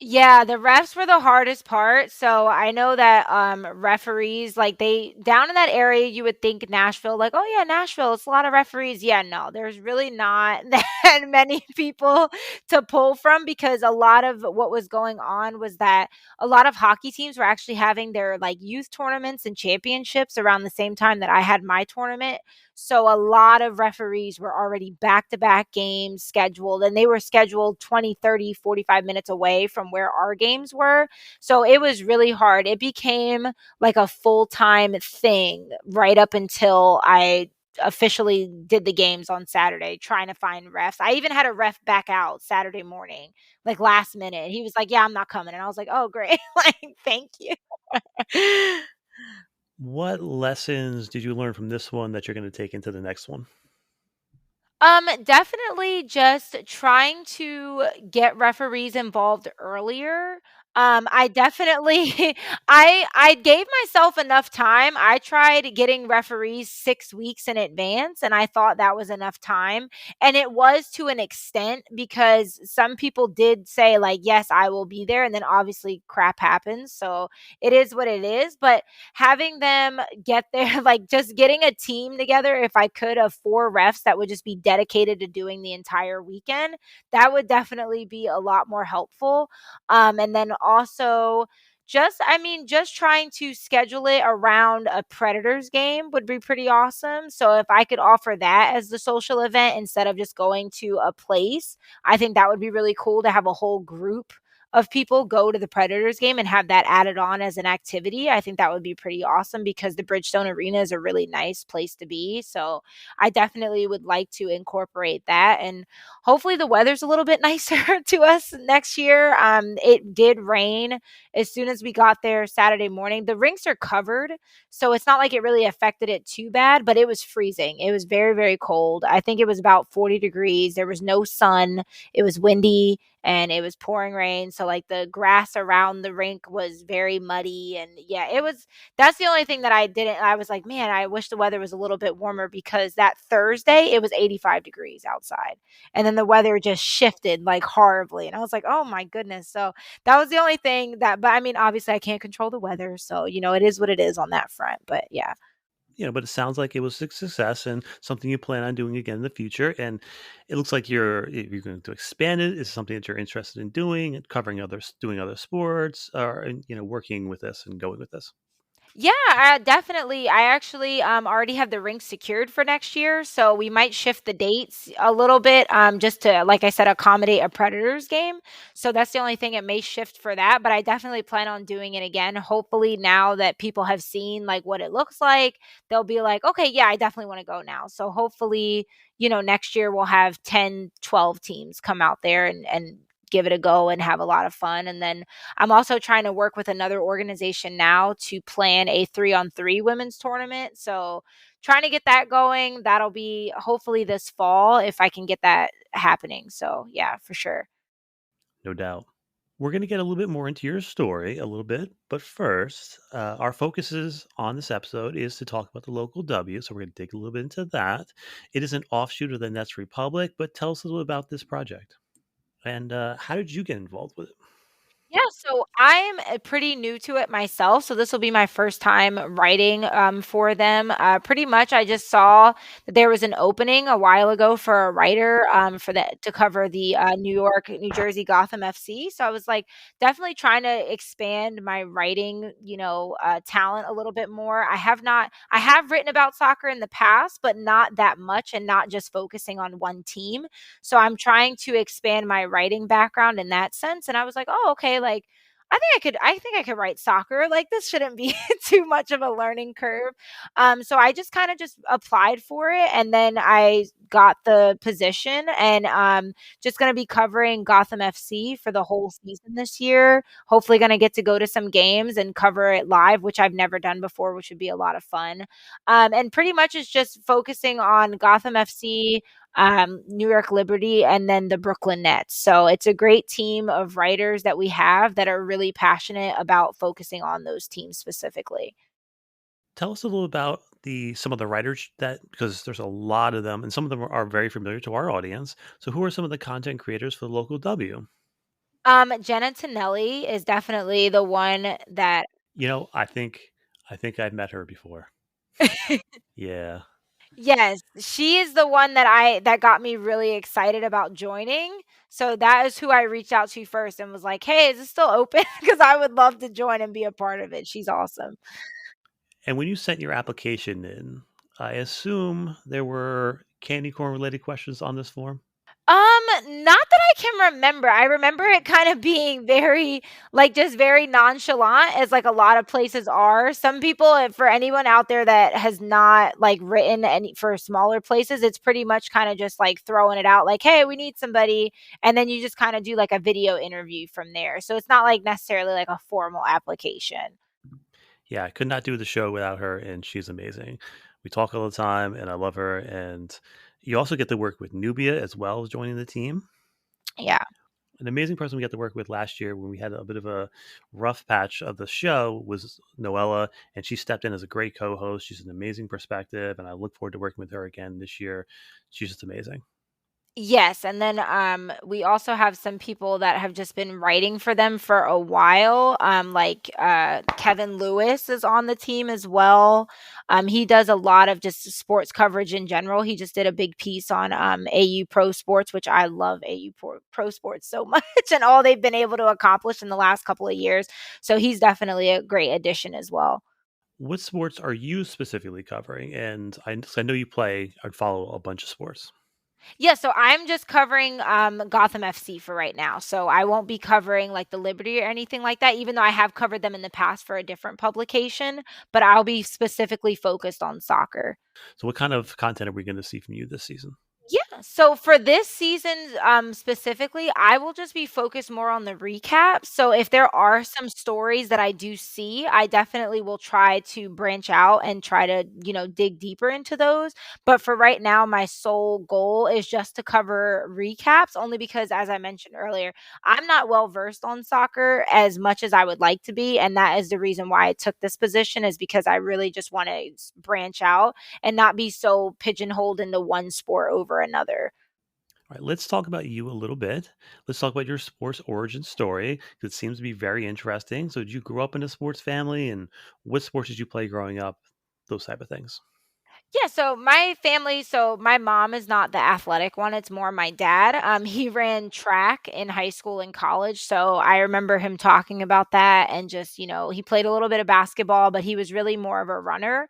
Yeah, the refs were the hardest part. So I know that referees, like they down in that area, you would think Nashville, like, oh yeah, Nashville, it's a lot of referees. Yeah, no, there's really not that many people to pull from, because a lot of what was going on was that a lot of hockey teams were actually having their like youth tournaments and championships around the same time that I had my tournament. So a lot of referees were already back-to-back games scheduled, and they were scheduled 20, 30, 45 minutes away from where our games were. So it was really hard. It became like a full-time thing right up until I officially did the games on Saturday, trying to find refs. I even had a ref back out Saturday morning, like last minute. He was like, yeah, I'm not coming. And I was like, oh, great. Like, thank you. What lessons did you learn from this one that you're going to take into the next one? Definitely just trying to get referees involved earlier. I definitely I gave myself enough time. I tried getting referees 6 weeks in advance, and I thought that was enough time. And it was to an extent, because some people did say like, yes, I will be there. And then obviously crap happens. So it is what it is. But having them get there, like just getting a team together, if I could, of 4 refs that would just be dedicated to doing the entire weekend, that would definitely be a lot more helpful. And then also just trying to schedule it around a Predators game would be pretty awesome. So if I could offer that as the social event instead of just going to a place, I think that would be really cool to have a whole group of people go to the Predators game and have that added on as an activity, I think that would be pretty awesome because the Bridgestone Arena is a really nice place to be. So I definitely would like to incorporate that. And hopefully the weather's a little bit nicer to us next year. It did rain as soon as we got there Saturday morning. The rinks are covered, so it's not like it really affected it too bad, but it was freezing. It was very, very cold. I think it was about 40 degrees. There was no sun. It was windy and it was pouring rain. So like the grass around the rink was very muddy. And yeah, that's the only thing that I was like, man, I wish the weather was a little bit warmer because that Thursday it was 85 degrees outside. And then the weather just shifted like horribly. And I was like, oh my goodness. So that was the only thing but I mean, obviously I can't control the weather. So, it is what it is on that front. But yeah. But it sounds like it was a success and something you plan on doing again in the future. And it looks like you're going to expand it. Is something that you're interested in doing and covering others, doing other sports, or working with this and going with this. Yeah, definitely. I actually already have the rink secured for next year, so we might shift the dates a little bit just to, like I said, accommodate a Predators game. So that's the only thing it may shift for that, but I definitely plan on doing it again. Hopefully now that people have seen like what it looks like, they'll be like, "Okay, yeah, I definitely want to go now." So hopefully, next year we'll have 10, 12 teams come out there and give it a go and have a lot of fun. And then I'm also trying to work with another organization now to plan a 3-on-3 women's tournament. So trying to get that going. That'll be hopefully this fall if I can get that happening. So yeah, for sure. No doubt. We're going to get a little bit more into your story a little bit, but first, our focus on this episode is to talk about the local W. So we're going to dig a little bit into that. It is an offshoot of the Nets Republic, but tell us a little about this project and how did you get involved with it? Yeah, so I'm pretty new to it myself. So this will be my first time writing for them. Pretty much, I just saw that there was an opening a while ago for a writer for that to cover the New York, New Jersey Gotham FC. So I was like, definitely trying to expand my writing, talent a little bit more. I have written about soccer in the past, but not that much, and not just focusing on one team. So I'm trying to expand my writing background in that sense. And I was like, oh, okay, like I think I could write soccer. Like this shouldn't be too much of a learning curve. So I just kind of just applied for it and then I got the position and just gonna be covering Gotham FC for the whole season this year. Hopefully gonna get to go to some games and cover it live, which I've never done before, which would be a lot of fun. And pretty much it's just focusing on Gotham FC, New York Liberty, and then the Brooklyn Nets. So it's a great team of writers that we have that are really passionate about focusing on those teams specifically. Tell us a little about some of the writers that because there's a lot of them and some of them are very familiar to our audience. So who are some of the content creators for the local W? Jenna Tonelli is definitely the one that I think I've met her before. Yeah. yes, she is the one that got me really excited about joining. So that is who I reached out to first and was like, "Hey, is this still open? Because I would love to join and be a part of it." She's awesome. And when you sent your application in, I assume there were candy corn related questions on this form. Not that I can remember. I remember it kind of being very, like, just very nonchalant, as like a lot of places are. Some people, for anyone out there that has not like written any for smaller places, it's pretty much kind of just like throwing it out, like, "Hey, we need somebody," and then you just kind of do like a video interview from there. So it's not like necessarily like a formal application. Yeah, I could not do the show without her, and she's amazing. We talk all the time, and I love her. And you also get to work with Nubia as well as joining the team. Yeah. An amazing person we got to work with last year when we had a bit of a rough patch of the show was Noella, and she stepped in as a great co-host. She's an amazing perspective, and I look forward to working with her again this year. She's just amazing. Yes, and then we also have some people that have just been writing for them for a while. Like Kevin Lewis is on the team as well. He does a lot of just sports coverage in general. He just did a big piece on AU Pro Sports, which I love AU Pro Sports so much and all they've been able to accomplish in the last couple of years. So he's definitely a great addition as well. What sports are you specifically covering? And I know you play and follow a bunch of sports. Yeah, so I'm just covering Gotham FC for right now. So I won't be covering like the Liberty or anything like that, even though I have covered them in the past for a different publication, but I'll be specifically focused on soccer. So, what kind of content are we going to see from you this season? Yeah. So for this season, specifically, I will just be focused more on the recap. So if there are some stories that I do see, I definitely will try to branch out and try to, dig deeper into those. But for right now, my sole goal is just to cover recaps, only because, as I mentioned earlier, I'm not well versed on soccer as much as I would like to be. And that is the reason why I took this position, is because I really just want to branch out and not be so pigeonholed into one sport over another. All right, let's talk about you a little bit. Let's talk about your sports origin story, 'cause it seems to be very interesting. So, did you grow up in a sports family, and what sports did you play growing up? Those type of things. Yeah, so my family, so my mom is not the athletic one, it's more my dad. He ran track in high school and college, so I remember him talking about that, and just, he played a little bit of basketball, but he was really more of a runner.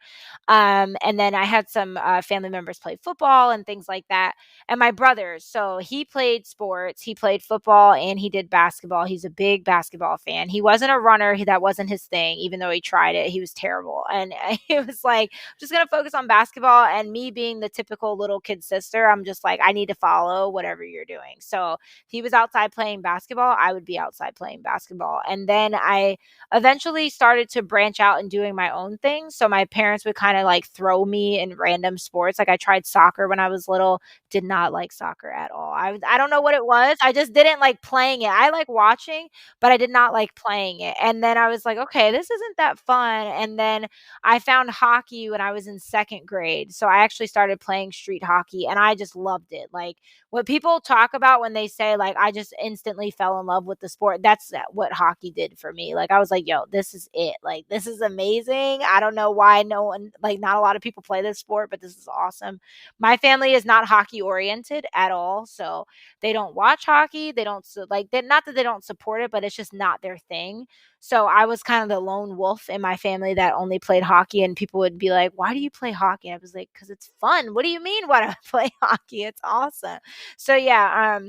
And then I had some family members play football and things like that. And my brother, so he played sports, he played football and he did basketball. He's a big basketball fan. He wasn't a runner, that wasn't his thing, even though he tried it. He was terrible. And it was like, just going to focus on basketball. And me being the typical little kid sister, I'm just like, I need to follow whatever you're doing. So if he was outside playing basketball, I would be outside playing basketball. And then I eventually started to branch out and doing my own thing. So my parents would kind of like throw me in random sports. Like I tried soccer when I was little, did not like soccer at all. I don't know what it was. I just didn't like playing it. I like watching, but I did not like playing it. And then I was like, okay, this isn't that fun. And then I found hockey when I was in second grade. So I actually started playing street hockey and I just loved it. Like what people talk about when they say, like, I just instantly fell in love with the sport, that's what hockey did for me. Like, I was like, yo, this is it. Like, this is amazing. I don't know why no one, like, not a lot of people play this sport, but this is awesome. My family is not hockey oriented at all. So they don't watch hockey. They don't, like, not that they don't support it, but it's just not their thing. So I was kind of the lone wolf in my family that only played hockey, and people would be like, "Why do you play hockey?" And I was like, "Cause it's fun." What do you mean? Why do I play hockey? It's awesome. So yeah,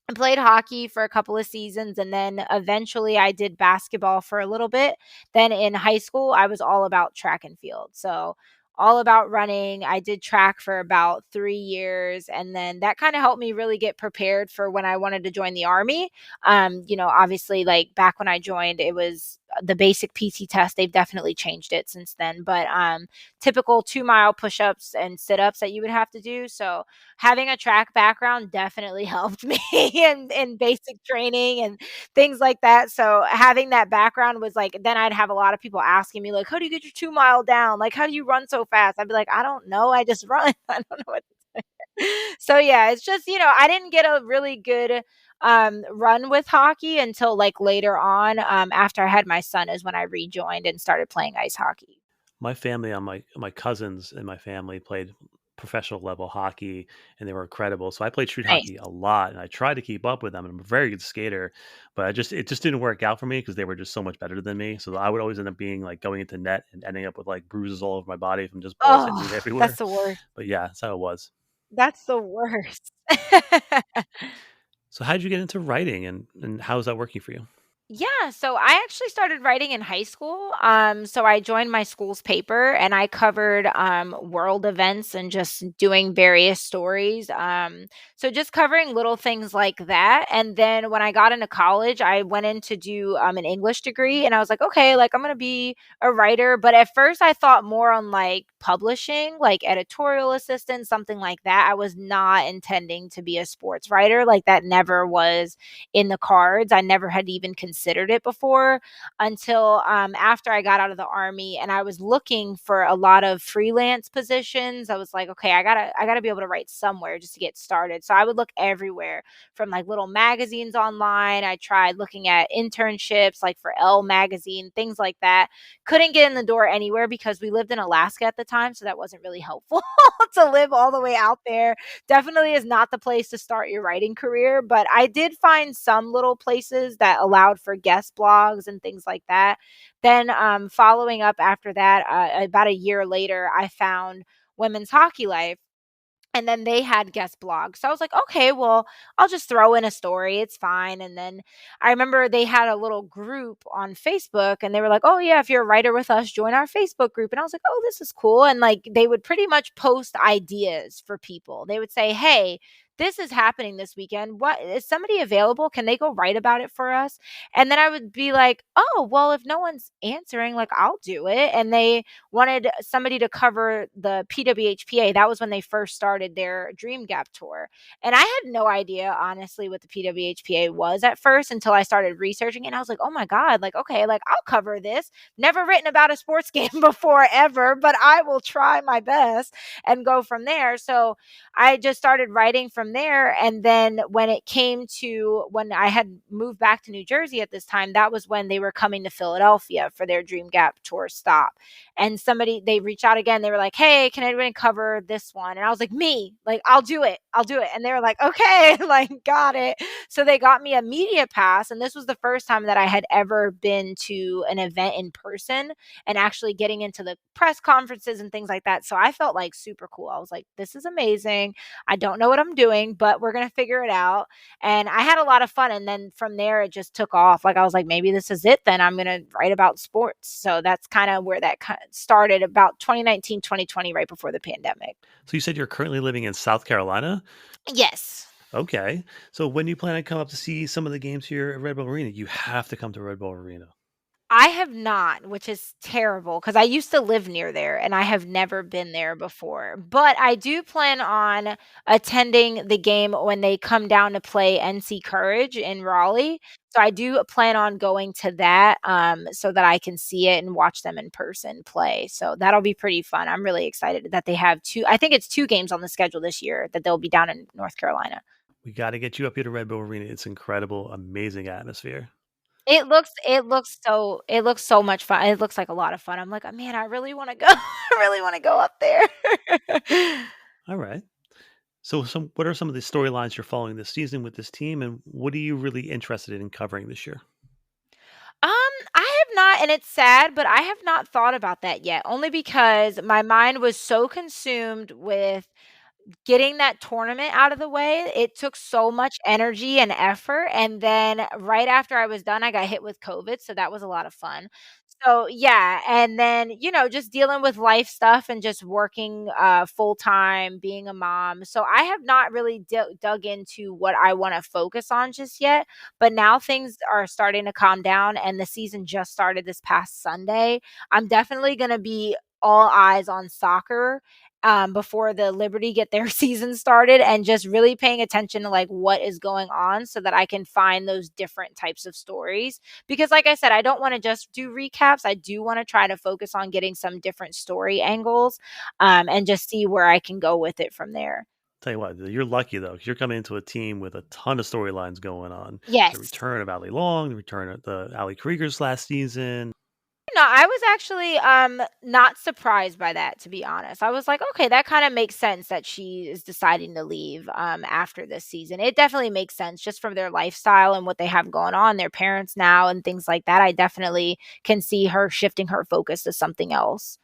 I played hockey for a couple of seasons, and then eventually I did basketball for a little bit. Then in high school, I was all about track and field. So all about running. I did track for about 3 years, and then that kind of helped me really get prepared for when I wanted to join the army. Obviously, like back when I joined, it was the basic PT test. They've definitely changed it since then, but typical 2 mile push-ups and sit-ups that you would have to do. So having a track background definitely helped me in basic training and things like that. So having that background was like, then I'd have a lot of people asking me, like, how do you get your 2 mile down? Like, how do you run so fast? I'd be like, I don't know. I just run. I don't know what to say. So yeah, it's just, I didn't get a really good run with hockey until like later on. After I had my son is when I rejoined and started playing ice hockey. My family, on my cousins and my family played professional level hockey, and they were incredible. So I played street Nice. hockey a lot, and I tried to keep up with them. And I'm a very good skater, but it just didn't work out for me because they were just so much better than me. So I would always end up being like going into net and ending up with like bruises all over my body from just balls hitting me Oh, that's everywhere. the worst. But yeah, that's how it was. That's the worst. So how did you get into writing, and how is that working for you? Yeah, so I actually started writing in high school. So I joined my school's paper and I covered world events and just doing various stories. So just covering little things like that. And then when I got into college, I went in to do an English degree, and I was like, okay, like I'm gonna be a writer. But at first, I thought more on like publishing, like editorial assistant, something like that. I was not intending to be a sports writer. Like that never was in the cards. I never had even considered it before until after I got out of the army, and I was looking for a lot of freelance positions. I was like, okay, I gotta be able to write somewhere just to get started. So I would look everywhere, from like little magazines online. I tried looking at internships like for Elle magazine, things like that. Couldn't get in the door anywhere because we lived in Alaska at the time, so that wasn't really helpful to live all the way out there. Definitely is not the place to start your writing career, but I did find some little places that allowed for guest blogs and things like that. Then following up after that, about a year later, I found Women's Hockey Life, And then they had guest blogs. So I was like, okay, well, I'll just throw in a story. It's fine. And then I remember they had a little group on Facebook and they were like, oh, yeah, if you're a writer with us, join our Facebook group. And I was like, oh, this is cool. And like they would pretty much post ideas for people. They would say, hey, this is happening this weekend. What is somebody available? Can they go write about it for us? And then I would be like, oh, well, if no one's answering, like I'll do it. And they wanted somebody to cover the PWHPA. That was when they first started their Dream Gap tour. And I had no idea, honestly, what the PWHPA was at first until I started researching it. And I was like, oh my God, like, okay, like I'll cover this. Never written about a sports game before ever, but I will try my best and go from there. So I just started writing from there. And then when it came to when I had moved back to New Jersey at this time, that was when they were coming to Philadelphia for their Dream Gap tour stop. And they reached out again. They were like, hey, can anyone cover this one? And I was like, me, like, I'll do it. I'll do it. And they were like, okay, like, got it. So they got me a media pass. And this was the first time that I had ever been to an event in person and actually getting into the press conferences and things like that. So I felt like super cool. I was like, this is amazing. I don't know what I'm doing, but we're going to figure it out. And I had a lot of fun. And then from there, it just took off. Like I was like, maybe this is it. Then I'm going to write about sports. So that's kind of where that started about 2019, 2020, right before the pandemic. So you said you're currently living in South Carolina? Yes. Okay. So when you plan to come up to see some of the games here at Red Bull Arena, you have to come to Red Bull Arena. I have not, which is terrible because I used to live near there and I have never been there before. But I do plan on attending the game when they come down to play NC Courage in Raleigh. So I do plan on going to that so that I can see it and watch them in person play. So that'll be pretty fun. I'm really excited that they have I think it's 2 games on the schedule this year that they'll be down in North Carolina. We got to get you up here to Red Bull Arena. It's incredible, amazing atmosphere. It looks so much fun. It looks like a lot of fun. I'm like, "Oh, man, I really wanna go. I really wanna go up there." All right. So what are some of the storylines you're following this season with this team, and what are you really interested in covering this year? I have not, and it's sad, but I have not thought about that yet, only because my mind was so consumed with getting that tournament out of the way. It took so much energy and effort, and then right after I was done, I got hit with COVID, so that was a lot of fun. So, yeah, and then, just dealing with life stuff and just working, full time, being a mom. So I have not really dug into what I wanna focus on just yet, but now things are starting to calm down, and the season just started this past Sunday. I'm definitely gonna be all eyes on soccer before the Liberty get their season started and just really paying attention to like what is going on so that I can find those different types of stories. Because like I said, I don't want to just do recaps. I do want to try to focus on getting some different story angles and just see where I can go with it from there. Tell you what, you're lucky though, because you're coming into a team with a ton of storylines going on. The Yes. return of Ali Long, the return of the Ali Kriegers last season. No, I was actually not surprised by that, to be honest. I was like, okay, that kind of makes sense that she is deciding to leave after this season. It definitely makes sense just from their lifestyle and what they have going on, their parents now and things like that. I definitely can see her shifting her focus to something else.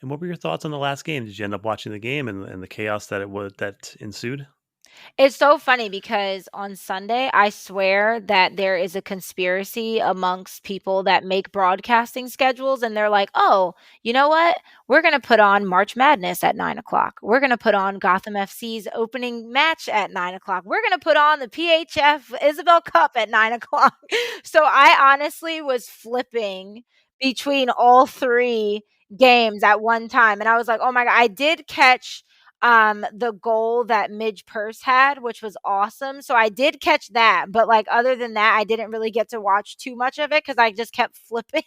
And what were your thoughts on the last game? Did you end up watching the game and the chaos that ensued? It's so funny because on Sunday, I swear that there is a conspiracy amongst people that make broadcasting schedules, and they're like, "Oh, you know what? We're gonna put on March Madness at 9 o'clock. We're gonna put on Gotham FC's opening match at 9 o'clock. We're gonna put on the PHF Isabel Cup at 9 o'clock." So I honestly was flipping between all 3 games at one time, and I was like, "Oh my god!" I did catch the goal that Midge Purse had, which was awesome. So I did catch that, but like other than that, I didn't really get to watch too much of it because I just kept flipping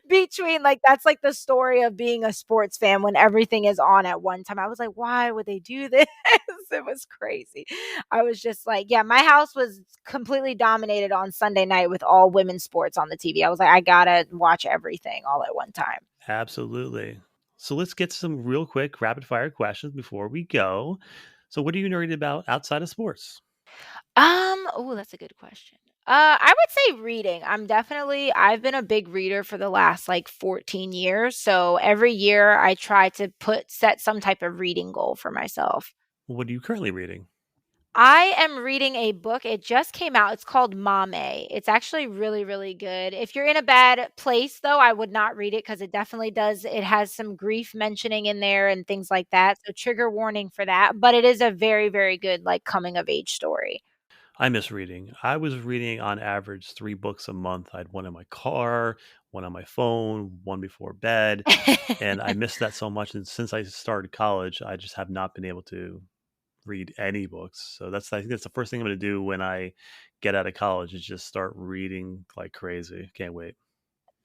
between like that's like the story of being a sports fan when everything is on at one time. I was like, why would they do this? It was crazy. I was just like, yeah, my house was completely dominated on Sunday night with all women's sports on the TV. I was like, I gotta watch everything all at one time. Absolutely. So let's get some real quick rapid fire questions before we go. So what are you nerdy about outside of sports? Oh, that's a good question. I would say reading. I've been a big reader for the last like 14 years. So every year I try to set some type of reading goal for myself. What are you currently reading? I am reading a book. It just came out. It's called Mame. It's actually really, really good. If you're in a bad place, though, I would not read it because it definitely does. It has some grief mentioning in there and things like that. So, trigger warning for that. But it is a very, very good, like, coming of age story. I miss reading. I was reading on average 3 books a month. I had one in my car, one on my phone, one before bed, and I missed that so much. And since I started college, I just have not been able to read any books. So I think that's the first thing I'm going to do when I get out of college is just start reading like crazy. Can't wait.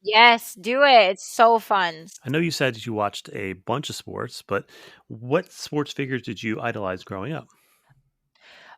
Yes, do it. It's so fun. I know you said you watched a bunch of sports, but what sports figures did you idolize growing up?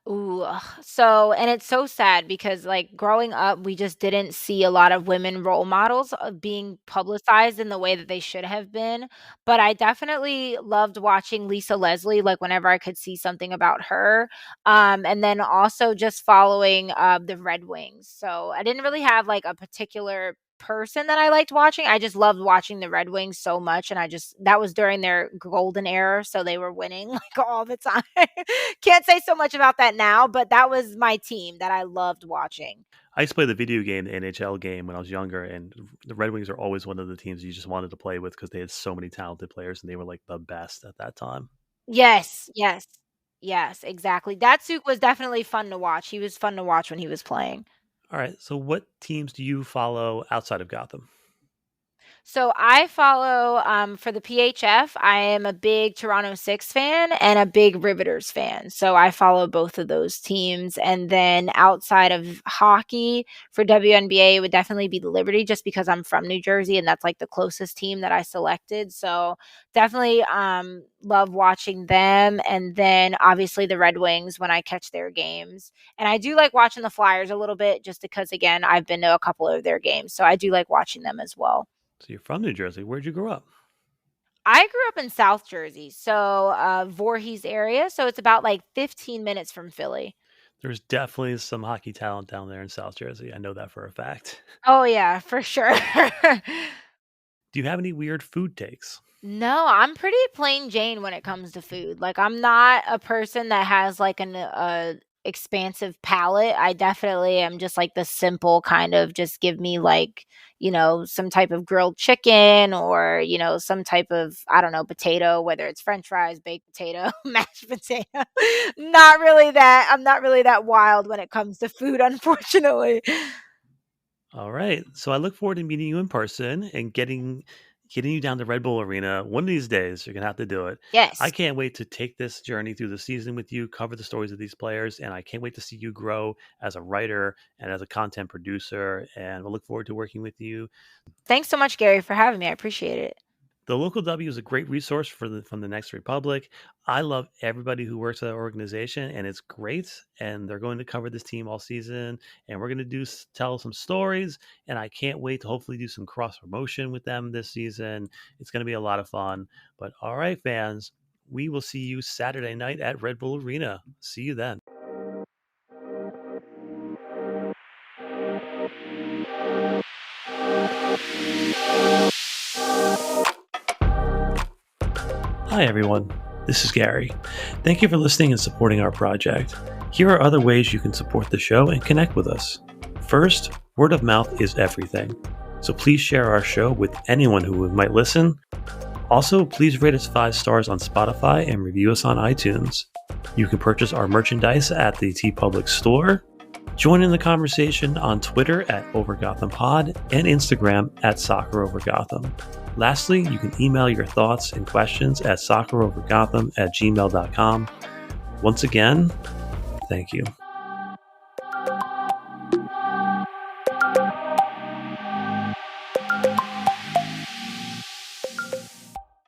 Ooh, so and it's so sad because, like, growing up, we just didn't see a lot of women role models being publicized in the way that they should have been, but I definitely loved watching Lisa Leslie, like, whenever I could see something about her, and then also just following, the Red Wings, so I didn't really have, like, a particular person that I liked watching, I just loved watching the Red Wings so much, and I just that was during their golden era, so they were winning, like, all the time. Can't say so much about that now, but that was my team that I loved watching. I used to play the video game, the NHL game, when I was younger, and the Red Wings are always one of the teams you just wanted to play with because they had so many talented players and they were like the best at that time. Yes, yes, yes, exactly. That suit was definitely fun to watch. He was fun to watch when he was playing. All right. So, what teams do you follow outside of Gotham? So I follow for the PHF. I am a big Toronto Six fan and a big Riveters fan. So I follow both of those teams. And then outside of hockey for WNBA, it would definitely be the Liberty, just because I'm from New Jersey and that's like the closest team that I selected. So definitely love watching them. And then obviously the Red Wings when I catch their games. And I do like watching the Flyers a little bit, just because again I've been to a couple of their games, so I do like watching them as well. So, you're from New Jersey. Where'd you grow up? I grew up in South Jersey, so, Voorhees area, so it's about, like, 15 minutes from Philly. There's definitely some hockey talent down there in South Jersey. I know that for a fact. Oh, yeah, for sure. Do you have any weird food takes? No, I'm pretty plain Jane when it comes to food. Like, I'm not a person that has, like, expansive palate. I definitely am just, like, the simple kind of just give me, like, some type of grilled chicken or, some type of, I don't know, potato, whether it's french fries, baked potato, mashed potato. I'm not really that wild when it comes to food, unfortunately. All right. So I look forward to meeting you in person and getting you down to Red Bull Arena. One of these days, you're gonna have to do it. I Yes. can't wait to take this journey through the season with you, cover the stories of these players, and I can't wait to see you grow as a writer and as a content producer. And we'll look forward to working with you. Thanks so much, Gary, for having me. I appreciate it. The Local W is a great resource from the Next Republic. I love everybody who works at that organization, and it's great. And they're going to cover this team all season, and we're going to tell some stories. And I can't wait to hopefully do some cross promotion with them this season. It's going to be a lot of fun. But all right, fans, we will see you Saturday night at Red Bull Arena. See you then. Hi, everyone. This is Gary. Thank you for listening and supporting our project. Here are other ways you can support the show and connect with us. First, word of mouth is everything. So please share our show with anyone who might listen. Also, please rate us 5 stars on Spotify and review us on iTunes. You can purchase our merchandise at the TeePublic store. Join in the conversation on Twitter at OverGothamPod and Instagram at SoccerOverGotham. Lastly, you can email your thoughts and questions at soccerovergotham@gmail.com. Once again, thank you.